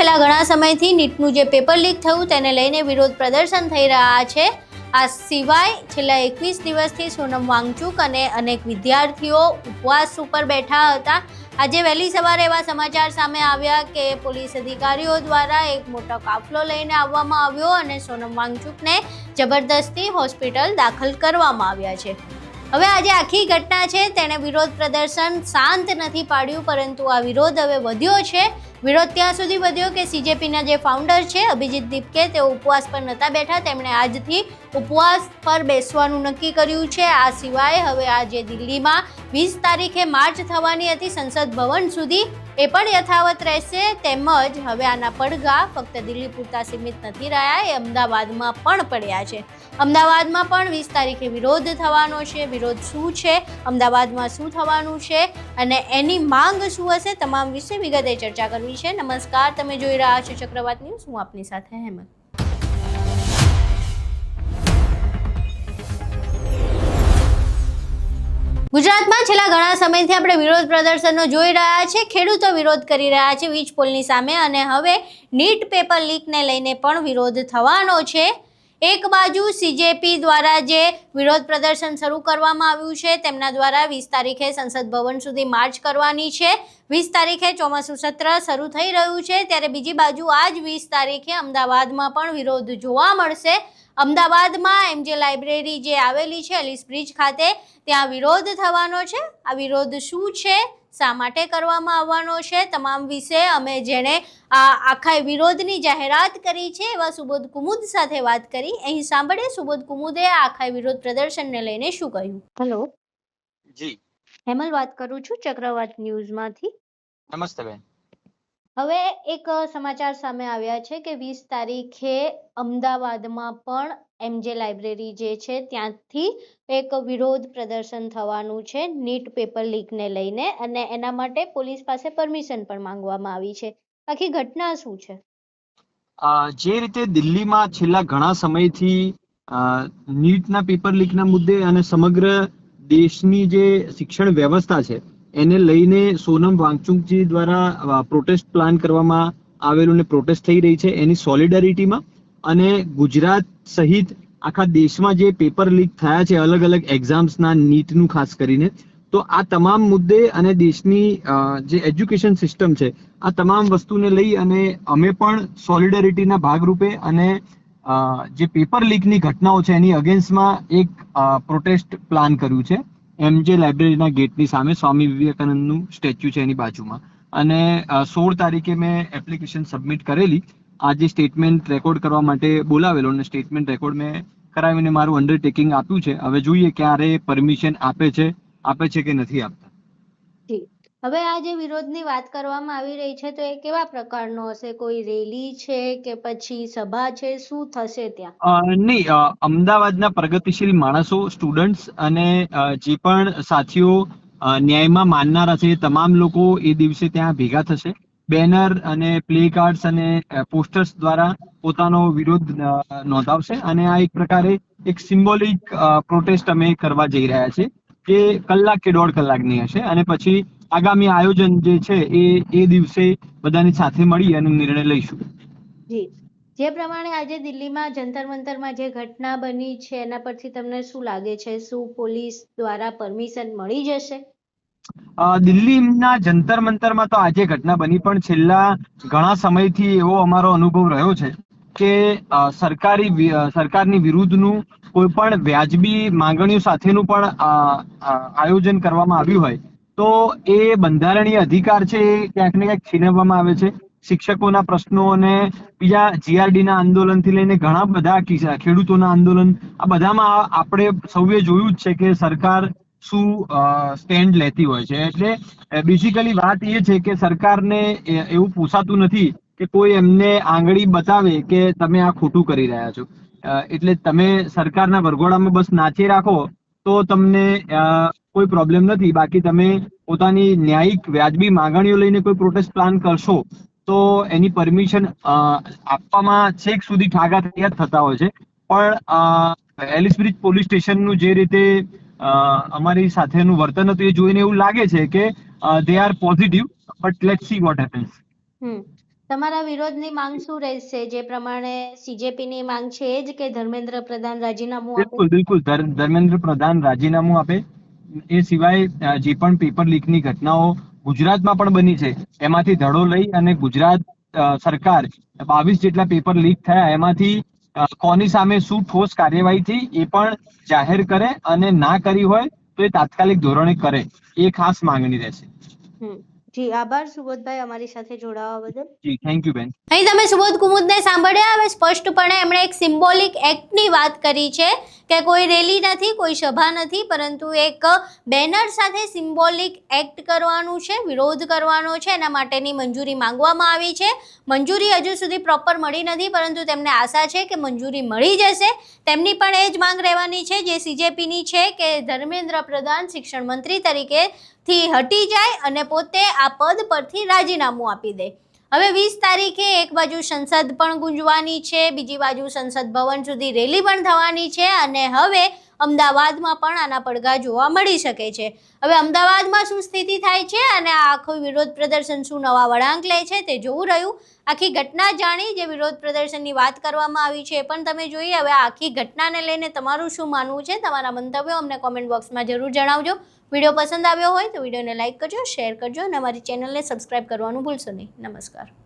છેલ્લા ઘણા સમયથી નીટનું જે પેપર લીક થયું તેને લઈને વિરોધ પ્રદર્શન થઈ રહ્યા છે। આ સિવાય છેલ્લા 21 દિવસથી સોનમ વાંગચુક અને અનેક વિદ્યાર્થીઓ ઉપવાસ ઉપર બેઠા હતા। આજે વહેલી સવારે એવા સમાચાર સામે આવ્યા કે પોલીસ અધિકારીઓ દ્વારા એક મોટો કાફલો લઈને આવવામાં આવ્યો અને સોનમ વાંગચુકને જબરદસ્તી હોસ્પિટલ દાખલ કરવામાં આવ્યા છે। હવે આજે આખી ઘટના છે તેણે વિરોધ પ્રદર્શન શાંત નથી પાડ્યું, પરંતુ આ વિરોધ હવે વધ્યો છે। વિરોધ ત્યાં સુધી વધ્યો કે સીજેપીના જે ફાઉન્ડર છે અભિજીત દીપકે તેઓ ઉપવાસ પર નહોતા બેઠા, તેમણે આજથી ઉપવાસ પર બેસવાનું નક્કી કર્યું છે। આ સિવાય હવે આજે દિલ્હીમાં 20 તારીખે માર્ચ થવાની હતી સંસદ ભવન સુધી, એ પણ યથાવત રહેશે। તેમજ હવે આના પડઘા ફક્ત દિલ્હી પૂરતા સીમિત નથી રહ્યા, એ અમદાવાદમાં પણ પડ્યા છે। અમદાવાદમાં પણ 20 તારીખે વિરોધ થવાનો છે। વિરોધ શું છે, અમદાવાદમાં શું થવાનું છે અને એની માંગ શું હશે, તમામ વિશે વિગતે ચર્ચા કરવી છે। નમસ્કાર, તમે જોઈ રહ્યા છો ચક્રવાત ન્યૂઝ, હું આપની સાથે હેમંત। ગુજરાતમાં છેલ્લા ઘણા સમયથી આપણે વિરોધ પ્રદર્શનો જોઈ રહ્યા છે। ખેડૂતો વિરોધ કરી રહ્યા છે વીજ પોલની સામે અને હવે નીટ પેપર લીકને લઈને પણ વિરોધ થવાનો છે। એક બાજુ સીજેપી દ્વારા જે વિરોધ પ્રદર્શન શરૂ કરવામાં આવ્યું છે તેમના દ્વારા 20 તારીખે સંસદ ભવન સુધી માર્ચ કરવાની છે। 20 તારીખે ચોમાસું સત્ર શરૂ થઈ રહ્યું છે, ત્યારે બીજી બાજુ આજ 20 તારીખે અમદાવાદમાં પણ વિરોધ જોવા મળશે। અમદાવાદમાં એમજે લાઇબ્રેરી જે આવેલી છે એલિસ બ્રિજ ખાતે, ત્યાં વિરોધ થવાનો છે। આ વિરોધ શું છે, શા માટે કરવામાં આવવાનો છે, તમામ વિશે અમે જેણે આ આખા વિરોધની જાહેરાત કરી છે એવા સુબોધ કુમુદ સાથે વાત કરી। અહીં સાંભળીએ સુબોધ કુમુદે આ આખા વિરોધ પ્રદર્શનને લઈને શું કહ્યું। હેલો જી, હેમલ વાત કરું છું ચક્રવાત ન્યૂઝમાંથી। નમસ્તે બેન। હવે એક સમાચાર સામે આવ્યા છે કે 20 તારીખે અમદાવાદમાં પણ એમજે લાઇબ્રેરી જે છે ત્યાંથી એક વિરોધ પ્રદર્શન થવાનું છે નીટ પેપર લીકને લઈને, અને એના માટે પોલીસ પાસે પરમિશન પણ માંગવામાં આવી છે। આખી ઘટના શું છે? જે રીતે દિલ્હીમાં છેલ્લા ઘણા સમયથી નીટના પેપર લીકના મુદ્દે અને સમગ્ર દેશની જે શિક્ષણ વ્યવસ્થા છે એને લઈને સોનમ વાંગચુકજી દ્વારા પ્રોટેસ્ટ પ્લાન કરવામાં આવેલું ને પ્રોટેસ્ટ થઈ રહી છે, એની સોલિડારિટીમાં અને ગુજરાત સહિત આખા દેશમાં જે પેપર લીક થયા છે અલગ અલગ એક્ઝામ્સના, નીટનું ખાસ કરીને, તો આ તમામ મુદ્દે અને દેશની જે એજ્યુકેશન સિસ્ટમ છે આ તમામ વસ્તુને લઈ અને અમે પણ સોલિડારિટીના ભાગરૂપે અને જે પેપર લીકની ઘટનાઓ છે એની અગેન્સ્ટમાં એક પ્રોટેસ્ટ પ્લાન કર્યું છે એમજે લાઇબ્રેરીના ગેટની સામે, સ્વામી વિવેકાનંદનું સ્ટેચ્યુ છે એની બાજુમાં। અને 16 તારીખે મેં એપ્લિકેશન સબમિટ કરેલી, આજે સ્ટેટમેન્ટ રેકોર્ડ કરવા માટે બોલાવેલો અને સ્ટેટમેન્ટ રેકોર્ડ મેં કરાવીને મારું અંડરટેકિંગ આપ્યું છે। હવે જોઈએ ક્યારે પરમિશન આપે છે કે નથી આપતા। જી, હવે આ જે વિરોધની વાત કરવામાં આવી રહી છે તો એ કેવા પ્રકારનો હશે? કોઈ રેલી છે કે પછી સભા છે, શું થશે ત્યાં? નહીં, અમદાવાદના પ્રગતિશીલ માણસો, સ્ટુડન્ટ્સ અને જે પણ સાથીઓ ન્યાયમાં માનનારા છે તમામ લોકો એ દિવસે ત્યાં ભેગા થશે। બેનર અને પ્લે કાર્ડ્સ અને પોસ્ટર્સ દ્વારા પોતાનો વિરોધ નોંધાવશે અને આ એક પ્રકારે એક સિમ્બોલિક પ્રોટેસ્ટ અમે કરવા જઈ રહ્યા છે જે કલાક કે 1.5 કલાકની હશે અને પછી આગામી આયોજન જે છે એ દિવસે બધાની સાથે મળી અને નિર્ણય લઈશું। જી, જે પ્રમાણે આજે દિલ્હીમાં જંતર મંતરમાં જે ઘટના બની છે એના પરથી તમને શું લાગે છે, શું પોલીસ દ્વારા પરમિશન મળી જશે? દિલ્હીના જંતર મંતરમાં તો આજે ઘટના બની, પણ છેલ્લા ઘણા સમયથી એવો અમારો અનુભવ રહ્યો છે કે સરકારની વિરુદ્ધનું કોઈ પણ વ્યાજબી માંગણીઓ સાથેનું પણ આયોજન કરવામાં આવ્યું હોય તો એ બંધારણીય અધિકાર છે એ ક્યાંક ને ક્યાંક છીનવવામાં આવે છે। શિક્ષકોના પ્રશ્નો અને બીજા જીઆરડીના આંદોલનથી લઈને ઘણા બધા ખેડૂતોના આંદોલન, આ બધામાં આપણે સૌએ જોયું જ છે કે સરકાર શું સ્ટેન્ડ લેતી હોય છે। એટલે બેઝિકલી વાત એ છે કે સરકારને એવું પોસાતું નથી કે કોઈ એમને આંગળી બતાવે કે તમે આ ખોટું કરી રહ્યા છો, એટલે તમે સરકારના વરઘોડામાં બસ નાચી રાખો તો તમને કોઈ પ્રોબ્લેમ નથી, બાકી તમે પોતાની ન્યાયિક વ્યાજબી માંગણીઓ લઈને કોઈ પ્રોટેસ્ટ પ્લાન કરશો તો એની પરમિશન આપવામાં છેક સુધી ઠાગા તૈયાર થતા હોય છે। પણ એલિસ બ્રિજ પોલીસ સ્ટેશનનું જે રીતે અમારી સાથેનું વર્તન હતું એ જોઈને એવું લાગે છે કે they are positive, but let's see what happens. તમારા વિરોધની માંગ શું રહેશે? જે પ્રમાણે CJPની માંગ છે એ જ કે ધર્મેન્દ્ર પ્રધાન રાજીનામું આપે? બિલકુલ બિલકુલ ધર્મેન્દ્ર પ્રધાન રાજીનામું આપે. એ સિવાય જે પણ પેપર લીકની ઘટનાઓ ગુજરાતમાં પણ બની છે એમાંથી ધડો લઈ અને ગુજરાત સરકાર 22 જેટલા પેપર લીક થયા એમાંથી કોની સામે શું ઠોસ કાર્યવાહી થઈ એ પણ જાહેર કરે અને ના કરી હોય તો એ તાત્કાલિક ધોરણે કરે, એ ખાસ માંગણી રહેશે. જી આભાર સુબોધભાઈ અમારી સાથે જોડાવા બદલ. જી થેન્ક યુ બેન. અહીં તમે સુબોધ કુમુદને સાંભળ્યા. હવે સ્પષ્ટપણે એમણે એક સિમ્બોલિક એક્ટની વાત કરી છે કે કોઈ રેલી નથી, કોઈ સભા નથી, પરંતુ એક બેનર સાથે સિમ્બોલિક એક્ટ કરવાનું છે, વિરોધ કરવાનો છે. એના માટેની મંજૂરી માંગવામાં આવી છે. મંજૂરી હજુ સુધી પ્રોપર મળી નથી, પરંતુ તેમને આશા છે કે મંજૂરી મળી જશે. તેમની પણ એ જ માંગ રહેવાની છે જે CJPની છે કે ધર્મેન્દ્ર પ્રધાન શિક્ષણ મંત્રી તરીકે થી હટી જાય અને પોતે આ પદ પરથી રાજીનામું આપી દે. હવે 20 તારીખે એક બાજુ સંસદ પણ ગુંજવાની છે, બીજી બાજુ સંસદ ભવન સુધી રેલી પણ થવાની છે અને હવે અમદાવાદમાં પણ આના પડઘા જોવા મળી શકે છે. હવે અમદાવાદમાં શું સ્થિતિ થાય છે અને આ આખું વિરોધ પ્રદર્શન શું નવા વળાંક લે છે તે જોવું રહ્યું. આખી ઘટના જાણી, જે વિરોધ પ્રદર્શનની વાત કરવામાં આવી છે એ પણ તમે જોઈ. હવે આ આખી ઘટનાને લઈને તમારું શું માનવું છે? તમારા મંતવ્યો અમને કોમેન્ટ બોક્સમાં જરૂર જણાવજો. વિડીયો પસંદ આવ્યો હોય તો વિડીયોને લાઇક કરજો, શેર કરજો અને અમારી ચેનલને સબસ્ક્રાઇબ કરવાનું ભૂલશો નહીં. નમસ્કાર.